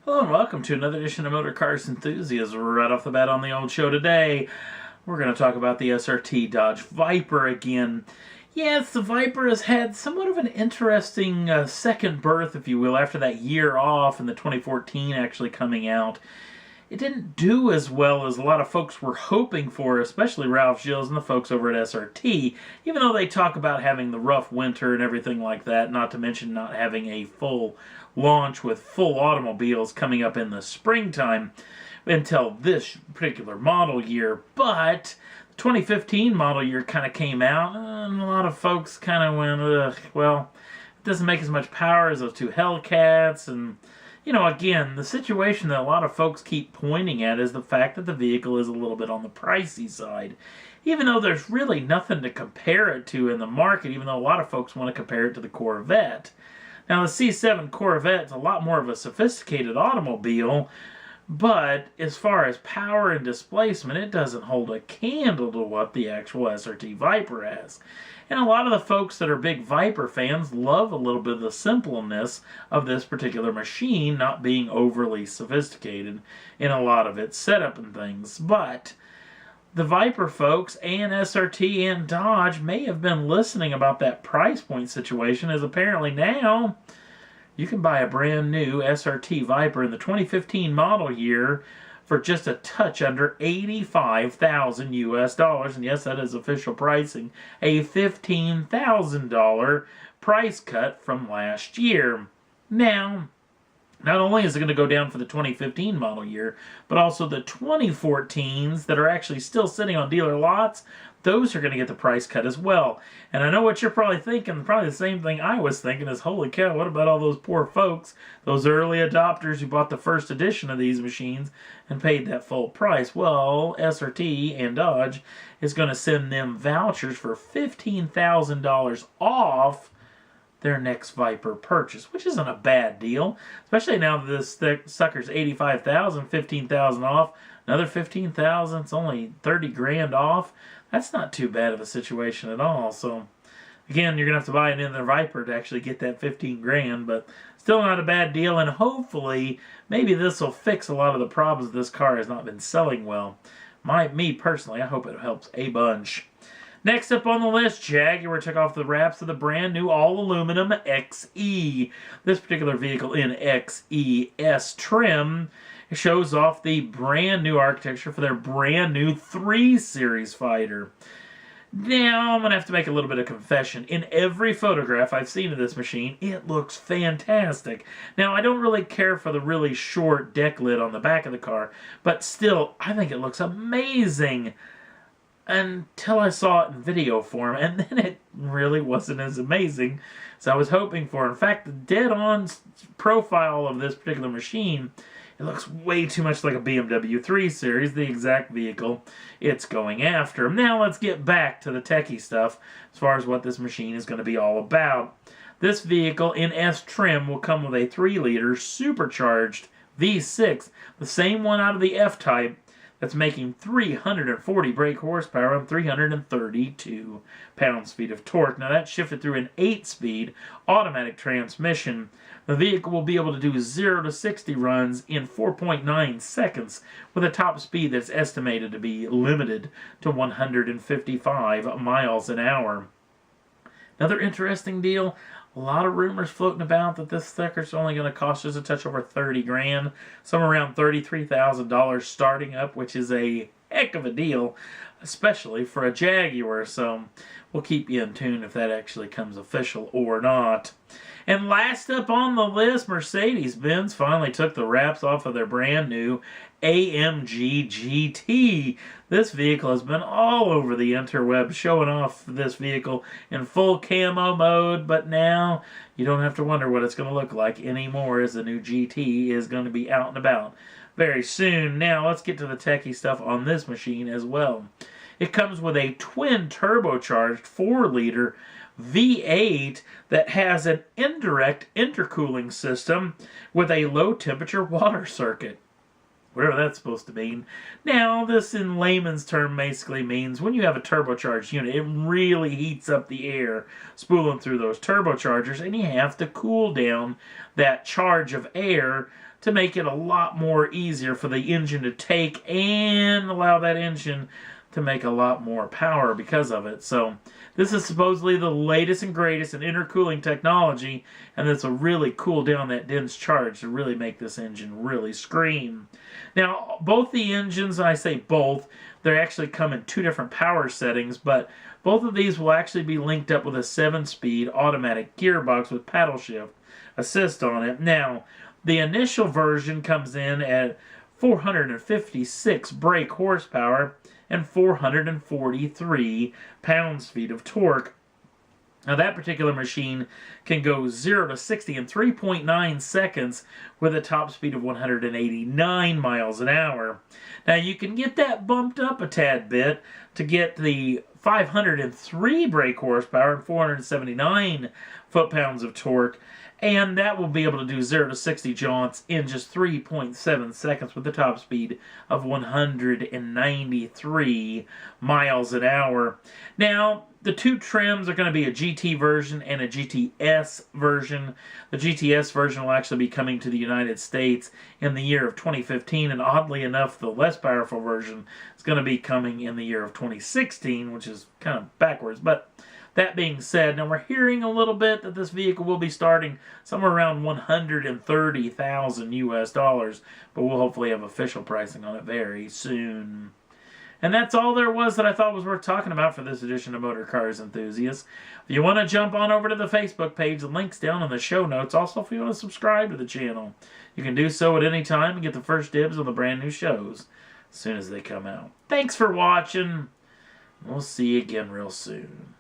Hello and welcome to another edition of Motor Cars Enthusiasts. Right off the bat on the old show today, we're going to talk about the SRT Dodge Viper again. Yes, the Viper has had somewhat of an interesting second birth, if you will, after that year off and the 2014 actually coming out. It didn't do as well as a lot of folks were hoping for, especially Ralph Gilles and the folks over at SRT, even though they talk about having the rough winter and everything like that, not to mention not having a full launch with full automobiles coming up in the springtime until this particular model year. But the 2015 model year kind of came out, and a lot of folks kind of went, ugh, well, it doesn't make as much power as those two Hellcats, and you know, again, the situation that a lot of folks keep pointing at is the fact that the vehicle is a little bit on the pricey side. Even though there's really nothing to compare it to in the market, even though a lot of folks want to compare it to the Corvette. Now, the C7 Corvette is a lot more of a sophisticated automobile, but as far as power and displacement, it doesn't hold a candle to what the actual SRT Viper has. And a lot of the folks that are big Viper fans love a little bit of the simpleness of this particular machine, not being overly sophisticated in a lot of its setup and things. But the Viper folks and SRT and Dodge may have been listening about that price point situation, as apparently now you can buy a brand new SRT Viper in the 2015 model year for just a touch under $85,000 US. And yes, that is official pricing. A $15,000 price cut from last year. Now, not only is it going to go down for the 2015 model year, but also the 2014s that are actually still sitting on dealer lots, those are going to get the price cut as well. And I know what you're probably thinking, probably the same thing I was thinking is, holy cow, what about all those poor folks, those early adopters who bought the first edition of these machines and paid that full price? Well, SRT and Dodge is going to send them vouchers for $15,000 off their next Viper purchase, which isn't a bad deal, especially now that this sucker's $85,000, $15,000 off, another $15,000, it's only 30 grand off. That's not too bad of a situation at all. So again, you're gonna have to buy another Viper to actually get that 15 grand, but still not a bad deal, and hopefully maybe this will fix a lot of the problems this car has not been selling well. Me personally, I hope it helps a bunch. Next up on the list, Jaguar took off the wraps of the brand new all-aluminum XE. This particular vehicle in XES trim shows off the brand new architecture for their brand new 3 Series fighter. Now, I'm going to have to make a little bit of confession. In every photograph I've seen of this machine, it looks fantastic. Now, I don't really care for the really short deck lid on the back of the car, but still, I think it looks amazing. Until I saw it in video form, and then it really wasn't as amazing as I was hoping for. In fact, the dead-on profile of this particular machine, it looks way too much like a BMW 3 Series, the exact vehicle it's going after. Now let's get back to the techie stuff as far as what this machine is going to be all about. This vehicle in S trim will come with a 3-liter supercharged V6, the same one out of the F-Type, that's making 340 brake horsepower and 332 pounds-feet of torque. Now that's shifted through an 8-speed automatic transmission. The vehicle will be able to do 0 to 60 runs in 4.9 seconds with a top speed that's estimated to be limited to 155 miles an hour. Another interesting deal, a lot of rumors floating about that this sucker's only going to cost us a touch over 30 grand, somewhere around $33,000 starting up, which is a heck of a deal, especially for a Jaguar. So we'll keep you in tune if that actually comes official or not. And last up on the list, Mercedes-Benz finally took the wraps off of their brand new AMG GT. This vehicle has been all over the interweb showing off this vehicle in full camo mode, but now you don't have to wonder what it's going to look like anymore, as the new GT is going to be out and about very soon. Now let's get to the techie stuff on this machine as well. It comes with a twin turbocharged 4-liter V8 that has an indirect intercooling system with a low temperature water circuit. whatever that's supposed to mean. Now, this in layman's term basically means when you have a turbocharged unit, it really heats up the air spooling through those turbochargers, and you have to cool down that charge of air to make it a lot more easier for the engine to take and allow that engine to make a lot more power because of it. So this is supposedly the latest and greatest in intercooling technology, and this will really cool down that dense charge to really make this engine really scream. Now, both the engines, and I say both, they actually come in 2 different power settings, but both of these will actually be linked up with a 7-speed automatic gearbox with paddle shift assist on it. Now, the initial version comes in at 456 brake horsepower and 443 pounds-feet of torque. Now, that particular machine can go 0 to 60 in 3.9 seconds with a top speed of 189 miles an hour. Now, you can get that bumped up a tad bit to get the 503 brake horsepower and 479 foot-pounds of torque, and that will be able to do 0 to 60 jaunts in just 3.7 seconds with a top speed of 193 miles an hour. Now, the 2 trims are going to be a GT version and a GTS version. The GTS version will actually be coming to the United States in the year of 2015, and oddly enough, the less powerful version is going to be coming in the year of 2016, which is kind of backwards. But that being said, now we're hearing a little bit that this vehicle will be starting somewhere around $130,000 US, but we'll hopefully have official pricing on it very soon. And that's all there was that I thought was worth talking about for this edition of Motor Cars Enthusiasts. If you want to jump on over to the Facebook page, the link's down in the show notes. Also, if you want to subscribe to the channel, you can do so at any time and get the first dibs on the brand new shows as soon as they come out. Thanks for watching. We'll see you again real soon.